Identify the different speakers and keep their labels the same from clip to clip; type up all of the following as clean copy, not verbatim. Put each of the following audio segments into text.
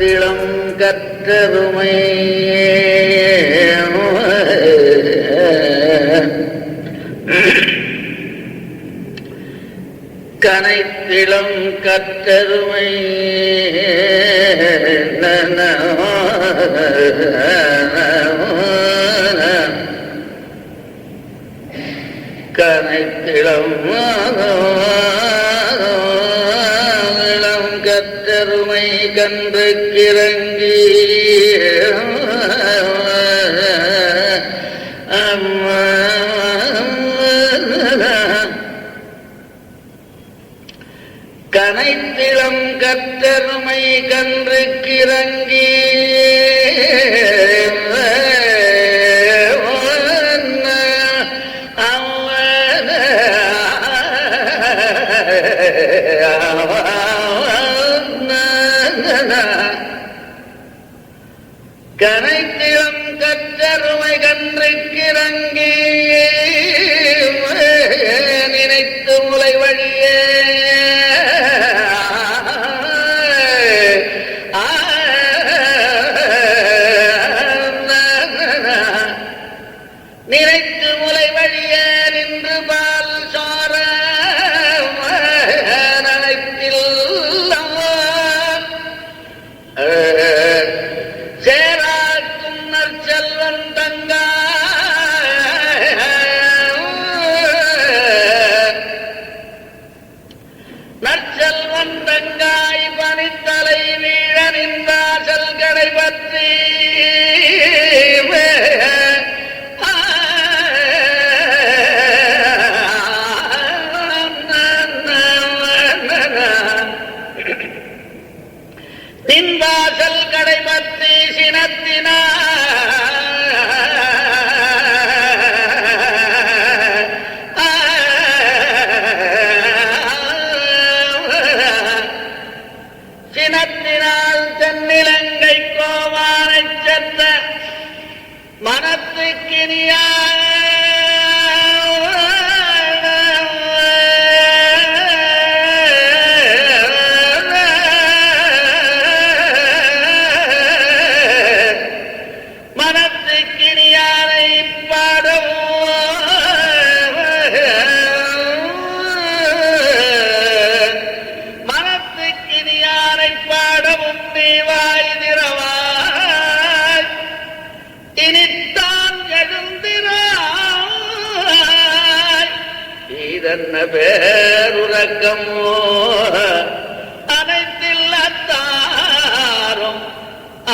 Speaker 1: கனைத்திளம் கற்றருமை கனைத்திளம் கற்றருமை கனைத்திளம் கற்றருமை கன்று கிறங்கி கனைத்திளம் கற்றருமை கன்று கிறங்கி கனைத்திளம் கற்றருமை கன்று கிறங்கி நினைத்து முலை வழியே நினைத்து முலை வழியே நின்று பால் சார நனைத்தில் சேராக்கும் நற்செல்வன் தங்கா நற்செல்வன் தங்காய் பனித்தலை வீழ நின்றாசல் கடை பற்றி நின்றாசல் கடை பற்றி சினத்தினால் தென்னிலங்கை கோவானைச் சென்ற மனத்துக்கினியா மனத்துக்கினியாரை பாடவும் மனத்துக்கினியாரை பாடவும் நீவாய் திரவாய் இனித்தான் எழுந்திராய் இதென்ன பேருறக்கமோ அனைத்தில்லத்தாரும்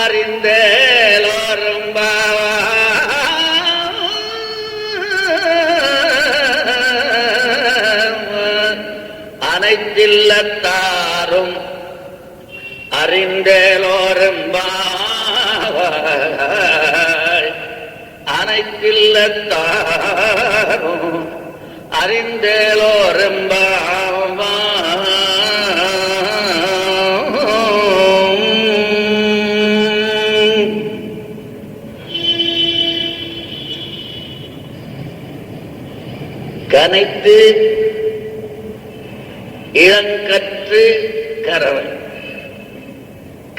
Speaker 1: அறிந்தேலோரும் அனைத்தில்லத்தாரும் அறிந்தேலோரும் அனைத்தில்லத்தாரும் அறிந்தேலோரும் கனைத்து இளங்கற்று கறவை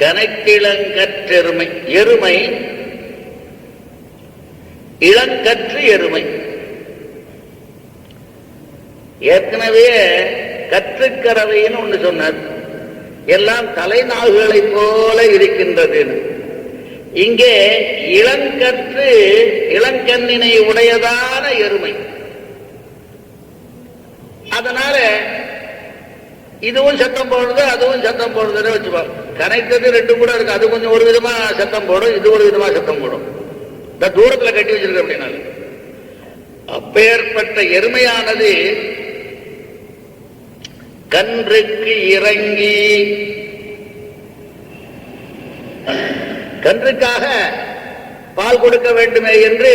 Speaker 1: கனைத்திளங்கற்றெருமை எருமை இளங்கற்று எருமை ஏற்கனவே கற்றுக்கறவைன்னு ஒன்று சொன்னார். எல்லாம் தலைநாள்களை போல இருக்கின்றது. இங்கே இளங்கற்று இளங்கண்ணினை உடையதான எருமை. அதனால இதுவும் சத்தம் போடுறது அதுவும் சத்தம் போடுறதுன்னு வச்சுப்பாங்க. கனைத்தது ரெண்டும் கூட இருக்கு. அது கொஞ்சம் ஒரு விதமா சத்தம் போடும், இது ஒரு விதமா சத்தம் போடும். இந்த தூரத்துல கட்டி வச்சிருக்க அப்படின்னா அப்பேற்பட்ட எருமையானது கன்றுக்கு இறங்கி கன்றுக்காக பால் கொடுக்க வேண்டுமே என்று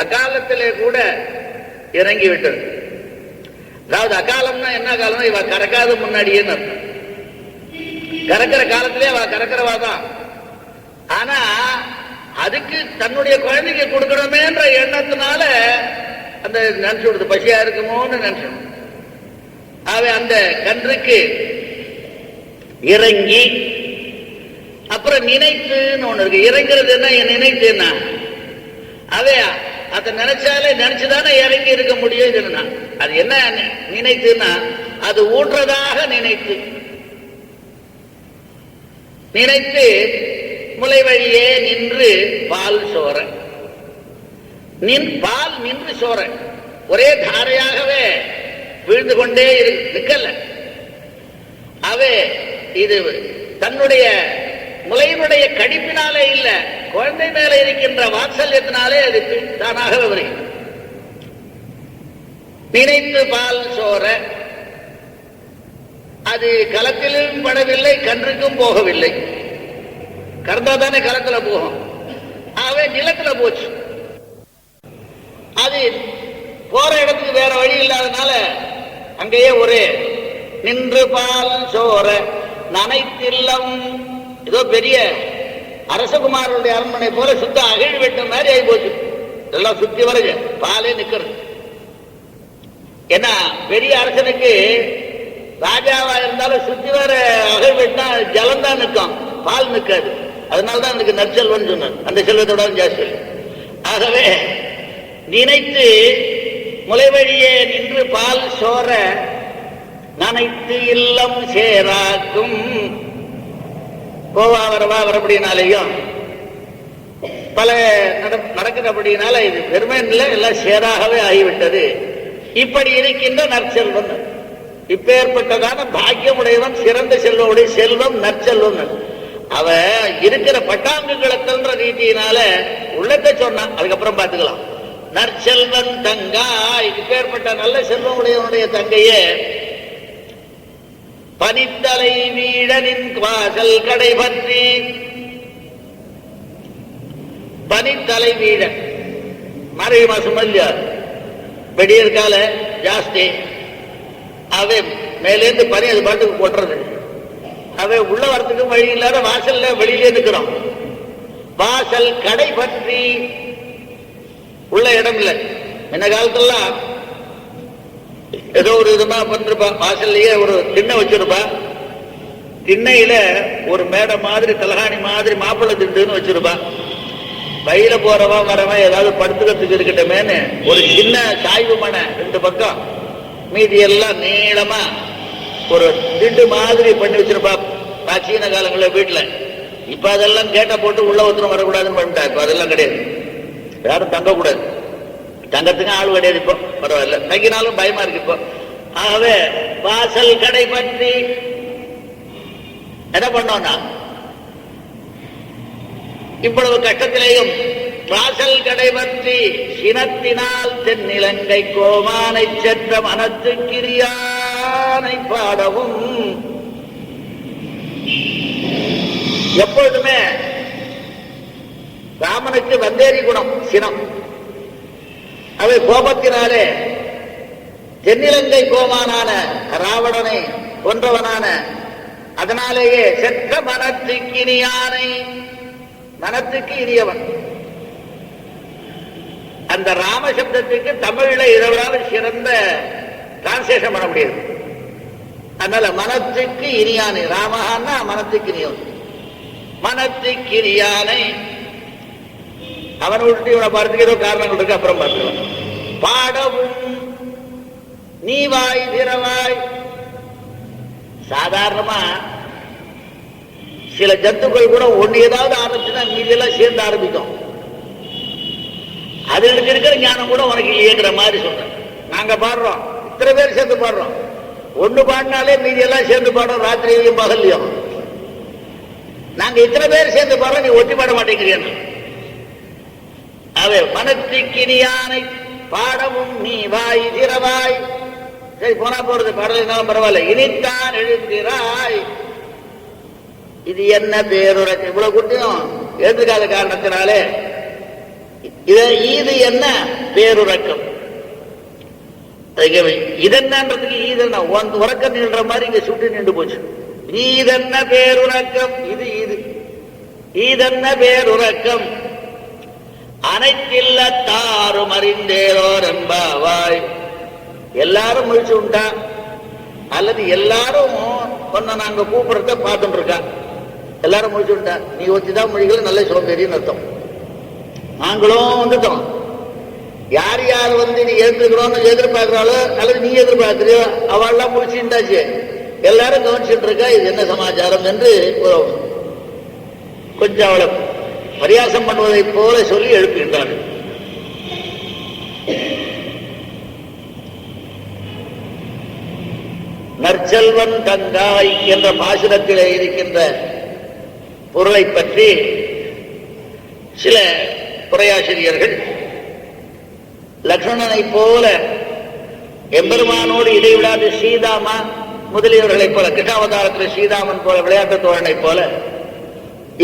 Speaker 1: அகாலத்திலே கூட இறங்கிவிட்டது. அதாவது அகாலம்னா என்ன காலம்? இவ கறக்காத முன்னாடியே அர்த்தம். கறக்கிற காலத்திலே அவ கறக்கிறவா தான். ஆனா அதுக்கு தன்னுடைய குழந்தைக்கு கொடுக்கணுமேன்ற எண்ணத்தினால அந்த நினைச்சு கொடுத்து பசியா இருக்குமோன்னு நினைச்சு அந்த கன்றுக்கு இறங்கி அப்புறம் நினைத்துன்னு ஒண்ணு இருக்கு. இறங்குறது என்ன? நினைத்துன்னா அதே அதை நினைச்சாலே நினைச்சுதானே இறங்கி இருக்க முடியும். இதுன்னா அது என்ன நினைத்துன்னா அது ஊற்றதாக நினைத்து நினைத்து முளை வழியே நின்று பால் சோர பால் நின்று சோர ஒரே தாரையாகவே விழுந்து கொண்டே நிக்கல. அவே இது தன்னுடைய முளையினுடைய கடிப்பினாலே இல்ல, குழந்தை மேல இருக்கின்ற வாத்சல்யத்தினாலே அது தானாகவே வருகிறது. நினைத்து பால் சோர அது களத்திலும் படவில்லை, கன்றுக்கும் போகவில்லை. கறந்தா தானே களத்துல போகும். ஆகவே நிலத்துல போச்சு. அது போற இடத்துக்கு வேற வழி இல்லாதனால அங்கேயே ஒரே நின்று பால் சோர நனைத்தில்லம். ஏதோ பெரிய அரசகுமாரனுடைய அரண்மனை போல சுத்த அகழ் வெட்ட மாதிரி ஆகி போச்சு. எல்லாம் சுத்தி வரைய பாலே நிக்கிறது. ஏன்னா பெரிய அரசனுக்கு ராஜாவா இருந்தாலும் சுத்தி வர அகழ் வெட்டினா ஜலம்தான் நிற்கும், பால் நிற்காது. அதனால்தான் எனக்கு நற்செல்வன் சொன்னார். அந்த செல்வத்தோட ஜாஸ்தி. ஆகவே நினைத்து முளை வழியே நின்று பால் சோர நனைத்து இல்லம் சேராக்கும். போவா வரவா வரப்படினாலையும் பல நடக்கிறபடினால இது பெருமையில எல்லாம் சேராகவே ஆகிவிட்டது. இப்படி இருக்கின்ற நற்செல்வன், இப்பேற்பட்டதான பாக்கியமுடையவன், சிறந்த செல்வமுடைய செல்வம் நற்செல்வம். அவ இருக்கிற பட்டாங்குகளத்தின்ற ரீதியினால உள்ளத்தை சொன்னான். அதுக்கப்புறம் பார்த்துக்கலாம். நற்செல்வன் தங்காய், இப்பேற்பட்ட நல்ல செல்வமுடையவனுடைய தங்கையே பனித்தலை வீழனின் வாசல் கடை பற்றி. பனித்தலை வீழன் மார்கழி மாசம் இல்லையா, வெடியற் கால ஜாஸ்தி. அவை மேலேந்து பனி அது பாட்டுக்கு போட்டுறது. அவை உள்ள வரத்துக்கு வழி இல்லாத வாசல்ல வெளியிலே நிற்கிறோம். வாசல் கடை பற்றி உள்ள இடம் இல்லை. என்ன காலத்துலாம் ஏதோ ஒரு விதமா பண்ணிருப்பா. வாசல்லையே ஒரு திண்ணை வச்சிருப்பா. திண்ணையில ஒரு மேடை மாதிரி தலகாணி மாதிரி மாப்பிள்ளை திண்டுன்னு வச்சிருப்பா. வயல போறவன் வரவன் ஏதாவது படுத்துக்கிறதுக்கு இருக்கட்டுமேன்னு ஒரு சின்ன சாய்வு மனை 2 பக்கம், மீதி எல்லாம் நீளமா ஒரு திண்டு மாதிரி பண்ணி வச்சிருப்பா பிராச்சீன காலங்களில் வீட்டுல. இப்ப அதெல்லாம் கேட்ட போட்டு உள்ள ஒருத்தரும் வரக்கூடாதுன்னு பண்ணிட்டா. இப்ப அதெல்லாம் கிடையாது. யாரும் தங்கக்கூடாது, தங்கத்துக்கு ஆள் கிடையாது. இப்போ பரவாயில்ல, தங்கினாலும் பயமா இருக்கு இப்போ. ஆகவே வாசல் கடை பற்றி என்ன பண்ணோம்னா, இவ்வளவு கஷ்டத்திலேயும் வாசல் கடை பற்றி சினத்தினால் தென்னிலங்கை கோமானை சென்ற மனத்து கிரியானை பாடவும். எப்பொழுதுமே ராமனுக்கு வந்தேரி குணம் சினம். அவை கோபத்தினாலே தென்னிலங்கை கோமானான ராவணனை கொன்றவனான, அதனாலேயே செற்ற மனத்துக்கு இனியானை, மனத்துக்கு இனியவன். அந்த ராமசப்தத்துக்கு தமிழ்ல இதோட சிறந்த டிரான்ஸ்லேஷன் பண்ண முடியாது. அதனால மனத்துக்கு இனியானை, ராமஹான்னா மனத்துக்கு இனியவன். மனத்துக்கு இனியானை அவன் விட்டு இவனை பார்த்துக்கு ஏதோ காரணங்கள் இருக்கு, அப்புறம் பார்த்துக்கலாம். பாடவும் நீ வாய் திறவாய். சாதாரணமா சில ஜந்துக்கள் கூட ஒண்ணு ஏதாவது ஆரம்பிச்சுன்னா மீதியெல்லாம் சேர்ந்து ஆரம்பிக்கும். அது இருக்கிற ஞானம் கூட உனக்கு இயங்குற மாதிரி சொல்றேன். நாங்க பாடுறோம், இத்தனை பேர் சேர்ந்து பாடுறோம். ஒண்ணு பாடினாலே மீதியெல்லாம் சேர்ந்து பாடுறோம், ராத்திரியும் பகல்லையும். நாங்க இத்தனை பேர் சேர்ந்து பாடுறோம், நீ ஒட்டி பாட மாட்டேங்கிறீங்க. அவை மனத்திக்கினியானை பாடவும் நீ வாய் திறவாய். சரி, போனா போறது, பாடலாம் பரவாயில்ல. இனித்தான் எழுந்திராய். இது என்ன பேருறக்கம்? இவ்வளவு குட்டியும் எழுதுக்காத காரணத்தினாலே இது என்ன பேருறக்கம்? இதென்னன்றதுக்கு ஈதென்ன உறக்கம் நின்ற மாதிரி இங்க சுட்டு நின்று போச்சு. ஈதென்ன பேருறக்கம்? இது ஈதென்ன பேருறக்கம்? அனைத்தில்ல தாரும் அறிந்தேரோர் என்பாவாய். எல்லாரும் முழிச்சு உண்டா, அல்லது எல்லாரும் நாங்க கூப்பிடுறத பார்த்துட்டு இருக்கா? எல்லாரும் முடிச்சு விட்டா, நீ ஒத்திதான் மொழிகளை நல்ல சோம்பேறின்னு அர்த்தம். நாங்களும் வந்துட்டோம். யார் யார் நீ எழுந்துக்கிறோன்னு எதிர்பார்க்கிறாளோ அல்லது நீ எதிர்பார்க்கிறியோ அவள்லாம் முடிச்சுட்டாச்சு. எல்லாரும் கவனிச்சுட்டு இருக்கா இது என்ன சமாச்சாரம் என்று கொஞ்சம் அவளை பரியாசம் பண்ணுவதை போல சொல்லி எழுப்புகின்றார்கள். நற்செல்வன் தங்காய் என்ற பாசுரத்திலே இருக்கின்ற பொருளை பற்றி சில உரையாசிரியர்கள் லக்ஷ்மணனை போல எம்பெருமானோடு இடைவிடாத சீதாமா முதலியவர்களைப் போல, கிருஷ்ணாவதாரத்தில் சீதாமன் போல விளையாட்டு தோழனை போல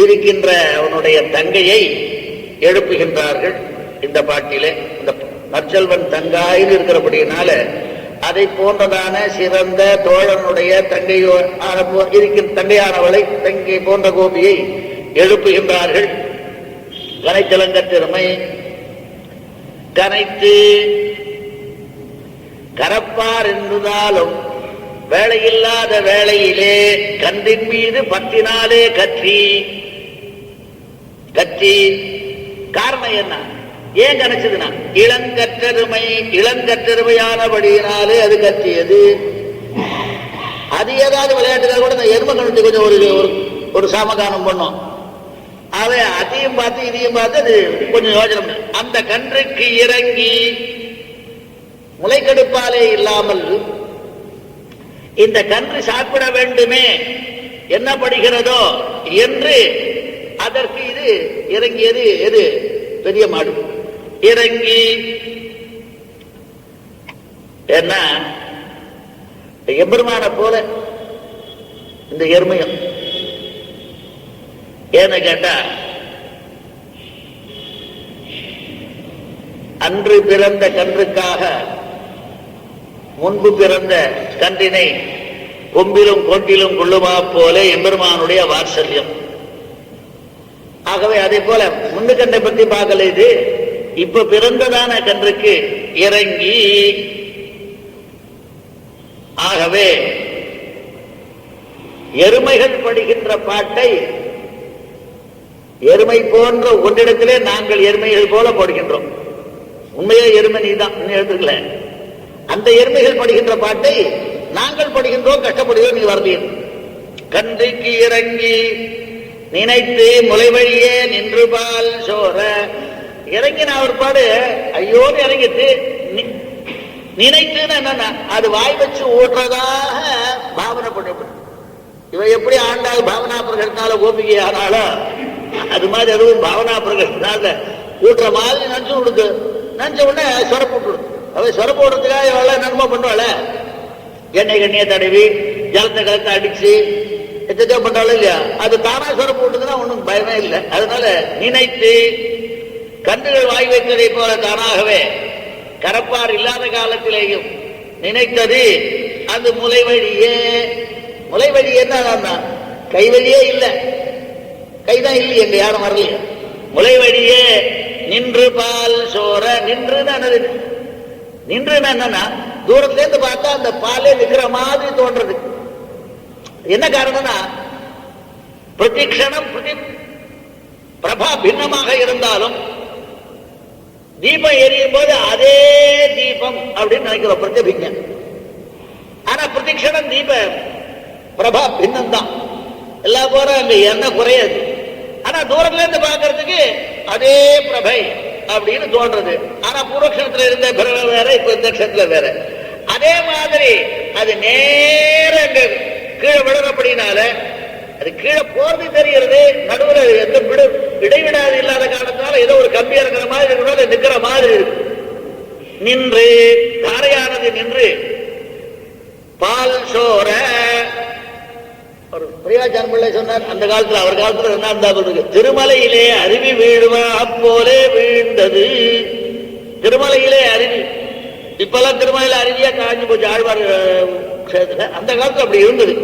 Speaker 1: இருக்கின்ற அவனுடைய தங்கையை எழுப்புகின்றார்கள் இந்த பாட்டிலே. இந்த நற்செல்வன் தங்காயில் இருக்கிறபடியினால அதை போன்றதான சிறந்த தோழனுடைய தங்கையானவளை தங்கை போன்ற கோபியை எழுப்புகின்றார்கள். கனைச்சலங்கத்திறமை கனைத்து கரப்பார் என்றாலும் வேலையில்லாத வேளையிலே கன்றின் மீது பத்தினாலே கற்றி கற்றி காரணம் என்ன, ஏன் கனைச்சதுன்னா இளங்கற்றெருமையானபடியினாலே அது கற்றியது. அது ஏதாவது விளையாட்டுகள் கூட இந்த எரும கணக்கு கொஞ்சம் ஒரு சாமகானம் பண்ணும். அவன் அதையும் பார்த்து இதையும் பார்த்து அது கொஞ்சம் யோஜனை. அந்த கன்றுக்கு இறங்கி முளைக்கெடுப்பாலே இல்லாமல் இந்த கன்று சாப்பிட வேண்டுமே என்ன படுகிறதோ என்று அதற்கு இது இறங்கியது. எது பெரிய மாடு இறங்கி என்ன எம்பெருமான போல இந்த எருமையும். ஏன்னு கேட்டா அன்று பிறந்த கன்றுக்காக முன்பு பிறந்த கன்றினை கொம்பிலும் கோட்டிலும் கொள்ளுமா போல எம்பெருமானுடைய வாத்சல்யம். ஆகவே அதே போல முன்னு கன்றை பற்றி பார்க்கல, இது இப்ப பிறந்ததான கன்றுக்கு இறங்கி. ஆகவே எருமைகள் படுகின்ற பாட்டை எருமை போன்ற ஒன்றிடத்திலே நாங்கள் எருமைகள் போல போடுகின்றோம். உண்மையே எருமை நீதான் எடுத்துக்கல. அந்த எருமைகள் படுகின்ற பாட்டை நாங்கள் படுகின்றோம், கஷ்டப்படுகிறோம். நீ வரலீர் கன்றுக்கு இறங்கி நினைத்து முளை வழியே நின்று பால் சோர இறங்கின ஒரு பாடு ஐயோன்னு இறங்கிட்டு நினைத்துன்னு என்னன்னா அது வாய் வச்சு ஓட்டுறதாக பாவனை பண்ணப்படும். இவ எப்படி ஆண்டாள் பாவனா பிரகடனால கோபிகை ஆனாலும் அது மாதிரி அதுவும் பாவனா பிரகடனால ஊட்டுற மாதிரி நினைச்சு விடுது. நினைச்ச உடனே சொரப்பு விட்டுடுது. அவ சொரப்பு விடுறதுக்காக இவள நன்மை பண்ணுவாள, எண்ணெய் கண்ணியை தடவி ஜலத்தை கலத்தை அடிச்சு எத்தோ பண்றாலும் இல்லையா, அது தானா சொரப்பு விட்டுதுன்னா ஒன்றும் பயமே இல்லை. அதனால நினைத்து கன்றுகள் வாய் வைத்ததை போல தானாகவே கரப்பார் இல்லாத காலத்திலேயும் நினைத்தது அது முளை வழியே. முளை வழி என்ன, கை வழியே இல்லை, கைதான் இல்லை, எங்க யாரும் வரலையே. முளை வழியே நின்று பால் சோர. நின்றுன்னு என்னன்னா தூரத்துல இருந்து பார்த்தா அந்த பாலே நிக்கிற மாதிரி தோன்றது. என்ன காரணம்னா பிரதிக்ஷணம் பிரபா பின்னமாக இருந்தாலும் தீபம் எரியும் போது அதே தீபம் அப்படின்னு நினைக்கிறோம் பிரதிபிங்க. ஆனா பிரதிக்ஷணம் தீப பிரபா பின்னம் தான். எல்லா போற அங்க எண்ணெய் குறையாது. ஆனா தூரத்துல இருந்து பார்க்கறதுக்கு அதே பிரபை அப்படின்னு தோன்றது. ஆனா பூர்வக்ஷணத்துல இருந்த பிரபை வேற, இப்ப இந்த க்ஷணத்துல வேற. அதே மாதிரி அது நேர கீழே விடுறபடினால அது கீழே போறது தெரிகிறது. நடுவில் எந்த இடைவிடாது இல்லாத காரணத்தினால ஏதோ ஒரு கம்பி இறங்குற மாதிரி இருக்கிற நிக்கிற மாதிரி இருக்கு. நின்று தாரையானது நின்று பால் சோர. ஒரு பிரியாச்சான் பிள்ளை சொன்னார், அந்த காலத்துல அவர் காலத்துல என்ன இருந்தா திருமலையிலே அருவி வீழுமா அப்போலே வீழ்ந்தது. திருமலையிலே அருவி, இப்பெல்லாம் திருமலையில அருவியா காஞ்சி போச்சு ஆழ்வார் கஷேத்திர. அந்த காலத்துல அப்படி இருந்தது.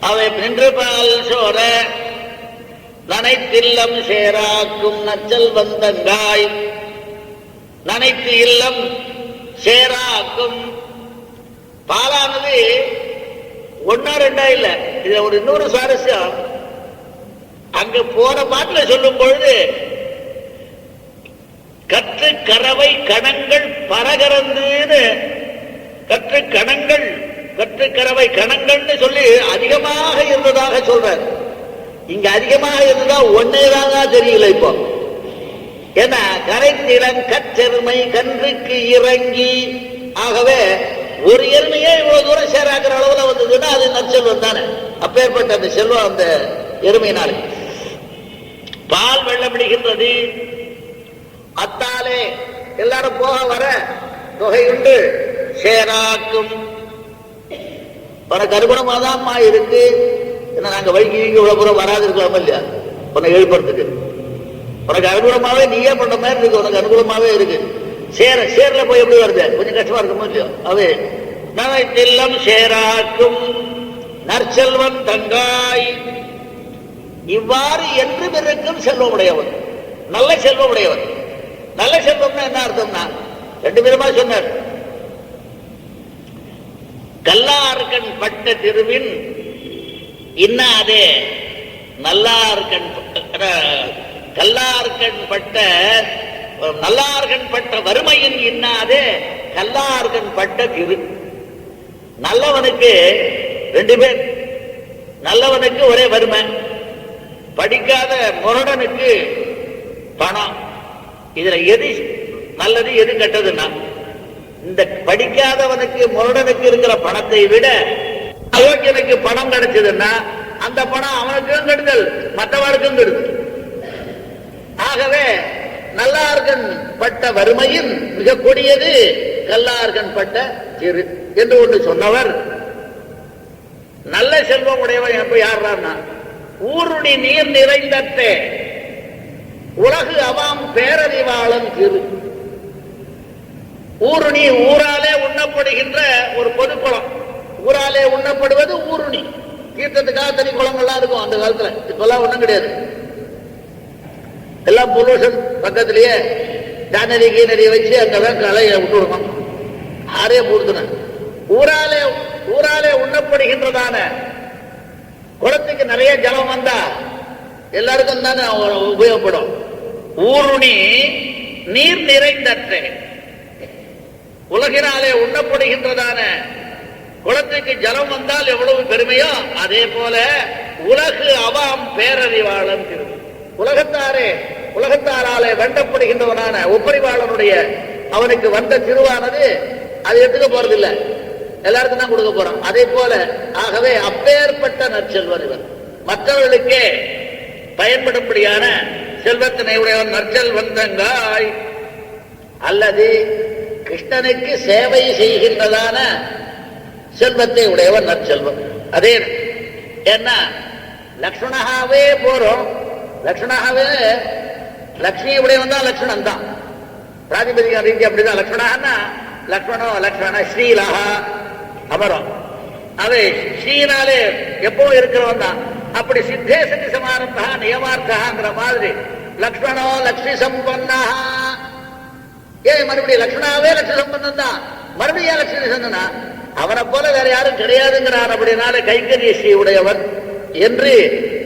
Speaker 1: அவை நின்று பால் சோர நனைத்தில்லம் சேராக்கும் நச்சல் வந்தங்காய். நனைத்து இல்லம் சேராக்கும் பாலானது ஒன்னா ரெண்டா இல்ல. இதுல ஒரு இன்னொரு சுவாரஸ்யம், அங்க போன பாட்டுல சொல்லும் பொழுது கற்று கறவை கணங்கள் பரகரந்துன்னு கற்று கறவை கணங்கள்னு சொல்லி அதிகமாக இருந்ததாக சொல்றார். இங்க அதிகமாக இருந்ததா ஒன்னேதான் தெரியல. இப்போ ஏன்னா கரைத்திலன் கற்றெருமை கன்றுக்கு இறங்கி, ஆகவே ஒரு எருமையே இவ்வளவு தூரம் சேராக்கிற அளவுல வந்ததுன்னா அது நற்செல்வம் தானே. அப்பேற்பட்ட அந்த செல்வம் அந்த எருமையினால பால் வெள்ளம் விடுகின்றது. அத்தாலே எல்லாரும் போக வர தொகையுண்டு சேராக்கும். உனக்கு அனுகுணமாதான்மா இருக்கு. ஏன்னா நாங்க வழிக்கு இவ்வளவு தூரம் வராது இருக்கலாம் இல்லையா, உன்னை எழுப்புறதுக்கு உனக்கு அனுகூலமாவே நீயே பண்ற மாதிரி இருக்கு. உனக்கு அனுகூலமாவே இருக்கு. சேர்ல போய் எப்படி வருது, கொஞ்சம் கஷ்டமா இருக்குமோ இல்லையோ. அவே நவைத்தெல்லாம் சேராக்கும் நற்செல்வன் தங்காய். இவ்வாறு என்று பிறக்கும் செல்வம் உடையவன், நல்ல செல்வம் உடையவன். நல்ல செல்வம்னா என்ன அர்த்தம்னா ரெண்டு பேருமா சொன்னார். கல்லார்கண் பட்ட திருவின் இன்னாதே நல்லார்கண் கல்லார்கண் பட்ட நல்லார்கண் பட்ட வறுமையின் இன்னாதே கல்லார்கண் பட்ட திரு. நல்லவனுக்கு ரெண்டு பேர், நல்லவனுக்கு ஒரே வறுமை, படிக்காத முரடனுக்கு பணம். இதுல எது நல்லது எது கெட்டதுன்னா இந்த படிக்காதவனுக்கு முரடனுக்கு இருக்கிற பணத்தை விட அயோக்கியனுக்கு பணம் கிடைச்சதுன்னா அந்த பணம் அவனுக்கும் கெடுதல், மற்றவனுக்கும் கெடுதல். ஆகவே நல்லார்கண் பட்ட வறுமையின் மிக கொடியது கல்லார்கண் பட்ட சிறு என்று ஒன்று சொன்னவர். நல்ல செல்வம் உடையவன் எப்ப யாருன்னா ஊருடி நீர் நிறைந்தத்தே உலகு அவாம் பேரறிவாளன் திரு. ஊருணி ஊராலே உண்ணப்படுகின்ற ஒரு பொதுக்குளம். ஊராலே உண்ணப்படுவது ஊருணி. தீர்த்தத்துக்காக தனி குளங்கள்லாம் இருக்கும் அந்த காலத்துல. இப்பெல்லாம் ஒண்ணும் கிடையாது, எல்லாம் பொல்யூஷன். பக்கத்திலேயே ஜானரி கீனரியை வச்சு அங்கதான் கலையை விட்டுவிடணும், ஆரே பூர்த்துன. ஊராலே உண்ணப்படுகின்றதான குளத்துக்கு நிறைய ஜலம் வந்தா எல்லாருக்கும் தானே உபயோகப்படும். ஊருணி நீர் நிறைந்தற்றே உலகினாலே உண்ணப்படுகின்றதான குளத்துக்கு ஜலம் வந்தால் எவ்வளவு பெருமையோ அதே போல உலகு அவாம் பேரறிவாளன் திரு. உலகத்தாராலே வேண்டப்படுகின்றவனான ஒப்பறிவாளனுடைய அவனுக்கு வந்த திருவானது அது எடுத்துக்க போறதில்லை, எல்லாருக்கும் தான் கொடுக்க போறான். அதே போல ஆகவே அப்பேற்பட்ட நற்செல்வன் இவன். மற்றவர்களுக்கே பயன்படும்படியான செல்வத்தினை உடையவன் நற்செல்வன் தங்காய். அல்லது கிருஷ்ணனுக்கு சேவை செய்கின்றதான செல்வத்தை உடையவன் நற்செல்வம். அதே ஏன்னா லக்ஷ்மணாவே போறோம், லக்ஷ்மணாவே லக்ஷ்மி உடையவன் தான் லக்ஷ்மணன் தான். பிராதிபதிக ரீதி அப்படிதான். லக்ஷ்மணான்னா லக்ஷ்மண ஸ்ரீலஹா அமரம். அவை ஸ்ரீனாலே எப்பவும் இருக்கிறவன் தான். அப்படி சித்தே சதி சமானந்தா நியமார்த்தங்கிற மாதிரி லக்ஷ்மணோ லக்ஷ்மி சம்பன்னா. ஏன் மறுபடியும் லக்ஷ்மணாவே லட்சுமி சம்பந்தம் தான், மறுபடியும் லட்சுமி சந்தனா அவனை போல வேற யாரும் கிடையாதுங்கிறான். அப்படினால கைங்கரிய ஸ்ரீ உடையவன் என்று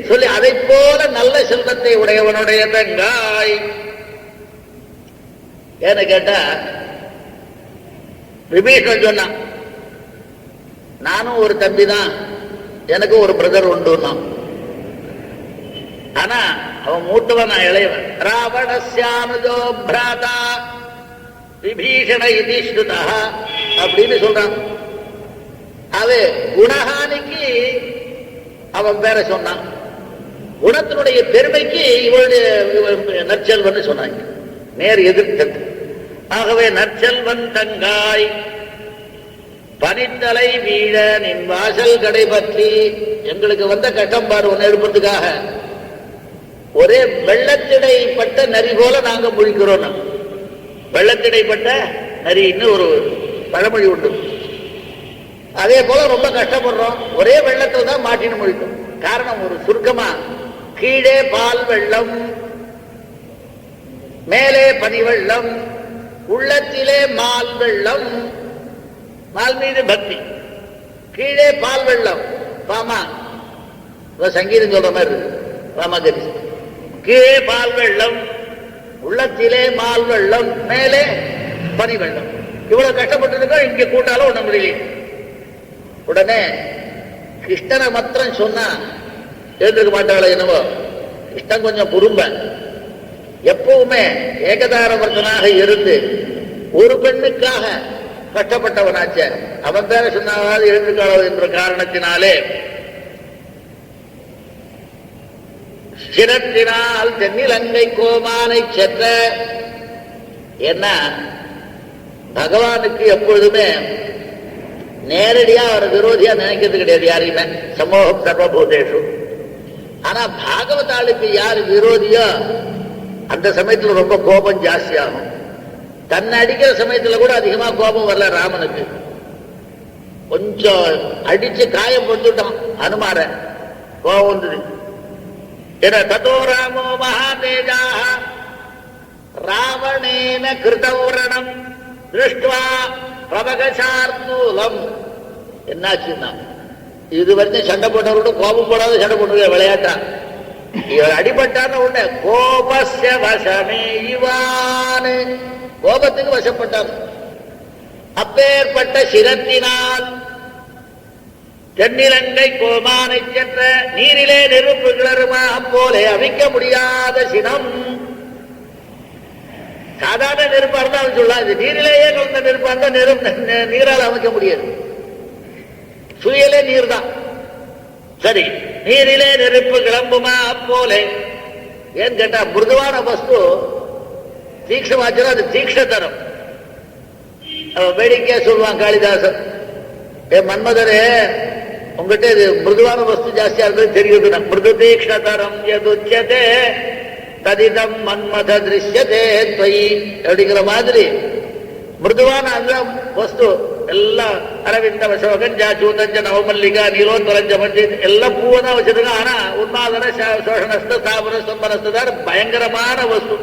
Speaker 1: சொல்லி அதை போல நல்ல செல்வத்தை உடையவனுடைய தங்காய். ஏன்னு கேட்டா விபீஷன் சொன்னான், நானும் ஒரு தம்பி தான், எனக்கு ஒரு பிரதர் உண்டு. ஆனா அவன் மூத்தவன், நான் இளையவன். ராவணஸ்யானுஜோ பிராதா விபீஷண யுதிஷ்டிரா அப்படின்னு சொல்றான். அது குணஹானிக்கு அவன் பேரை சொன்னான், குணத்தினுடைய பெருமைக்கு இவளுடைய நற்செல்வன் சொன்னாங்க. நேர் எதிர்த்தது. ஆகவே நற்செல்வன் தங்காய் பனித்தலை வீழ நின் வாசல் கடை பற்றி. எங்களுக்கு வந்த கட்டம்பாடு ஒன்று எடுப்பதுக்காக ஒரே வெள்ளத்திடைப்பட்ட நரி போல நாங்க முழிக்கிறோம். வெள்ளத்திடைப்பட்ட நரின்னு ஒரு பழமொழி உண்டு. அதே போல ரொம்ப கஷ்டப்படுறோம், ஒரே வெள்ளத்துல தான் மாட்டின்னு முழிக்கும். காரணம் ஒரு சுருக்கமா, கீழே பால் வெள்ளம், மேலே பனி வெள்ளம், உள்ளத்திலே மால் வெள்ளம். மால் மீது பக்தி, கீழே பால் வெள்ளம். பாமா சங்கீதம் சொல்ற மாதிரி இருக்கு. ராமகிரி. கீழே பால் வெள்ளம், உள்ளத்திலே மால் வெள்ளம், மேலே பனி வெள்ளம். இவ்வளவு கஷ்டப்பட்டு இங்க கூட்டாலும் ஒண்ணு முடியல. உடனே கிருஷ்ணனை மாத்திரம் சொன்னா எழுந்திருக்க மாட்டாள என்னவோ. கிருஷ்ணன் கொஞ்சம் குறும்ப, எப்பவுமே ஏகதாரவர்த்தனாக இருந்து ஒரு பெண்ணுக்காக கஷ்டப்பட்டவனாச்ச. அவன் பேர சொன்னாவது எழுந்திருக்காளோ என்ற காரணத்தினாலே சிரத்தினால் தென்னிலங்கை கோமானை சென்ற. ஏன்னா பகவானுக்கு எப்பொழுதுமே நேரடியா அவர் விரோதியா நினைக்கிறது கிடையாது யாரையுமே. சமூகம் சர்வபூதேஷு. ஆனா பாகவதாளுக்கு யார் விரோதியோ அந்த சமயத்துல ரொம்ப கோபம் ஜாஸ்தியாகும். தன்னை அடிக்கிற சமயத்துல கூட அதிகமா கோபம் வரல ராமனுக்கு. கொஞ்சம் அடிச்சு காயம் போட்டுட்டான் அனுமார, கோபம் வந்தது. ததோ ராமோ மகாதேஜா ராவணேன கிருதௌரணம் திருஷ்டுவா பிரபகசார்தூலம். என்னாச்சுன்னா இது வரைக்கும் சண்டை போட்டவரோட கோபம் போடாத சண்டை போட்டு விளையாட்டா. இவர் அடிபட்டான உடனே கோபஸ்ய வசமே இவானு, கோபத்துக்கு வசப்பட்டான். அப்பேற்பட்ட சிரத்தினால் தென்னிலங்கை கோமானை சென்ற நீரிலே நெருப்பு கிளறுமா போலே அவிக்க முடியாத சினம். சாதாரண நெருப்பா இருந்தாலும் சொல்லாது, நீரிலேயே கலந்த நெருப்பா இருந்தா நீரால் அமைக்க முடியாது. சுயலே நீர் தான். சரி, நீரிலே நெருப்பு கிளம்புமா போலே. ஏன்னு கேட்டா மிருதுவான வஸ்து தீட்சமாச்சுன்னா அது தீட்ச தரும். வேடிக்கையா சொல்லுவான் காளிதாசன், ஏ மன்மதரே உங்ககிட்ட இது மிருதுவான வஸ்து ஜாஸ்தியா இருக்கிறது தெரியுது. மிருது தீக்ஷதரம் எதுச்சதே ததிதம் மன்மத திருஷ்யதே துவயி அப்படிங்கிற மாதிரி மிருதுவான அந்த வஸ்து எல்லாம் அரவிந்த வசோகன் ஜாச்சூதஞ்ச நவமல்லிகா நீலோத்வரஞ்ச மஞ்சள் எல்லாம் பூவதான் வச்சிருக்காங்க. ஆனா உன்மாதன சோஷனஸ்த ஸ்தாபன ஸ்தம்பனஸ்தான் பயங்கரமான வஸ்து.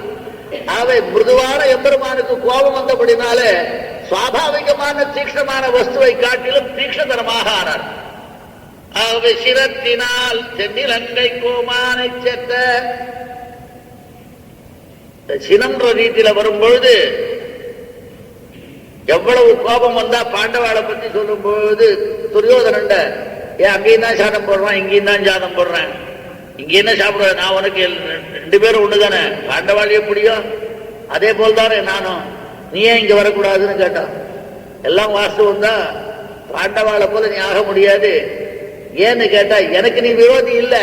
Speaker 1: அவை மிருதுவான எம்பெருமானுக்கு கோபம் வந்தபடினாலே சுவாபாவிகமான தீக்ஷணமான வஸ்துவை காட்டிலும் தீக்ஷதரமாக ஆனார். ஆகவே சிரத்தினால் தென்னிலங்கை கோமானை செத்த. சினம்ன்ற ரீதியில வரும்பொழுது எவ்வளவு கோபம் வந்தா பாண்டவாளை பத்தி சொல்லும் பொழுது துரியோதனண்ட, ஏன் அங்கேயும் தான் சாதம் போடுறான், இங்கேயும் தான் சாதம் போடுறேன், இங்க என்ன சாப்பிடுவேன், நான் உனக்கு 2 பேரும் ஒண்ணுதானே, பாண்டவாள் எப்படியோ அதே போல்தானே நானும், நீ ஏன் இங்க வரக்கூடாதுன்னு கேட்டான். எல்லாம் வாஸ்தவம் தான், பாண்டவாளை போல நீ ஆக முடியாது. ஏன்னு கேட்டா எனக்கு நீ விரோதி இல்ல,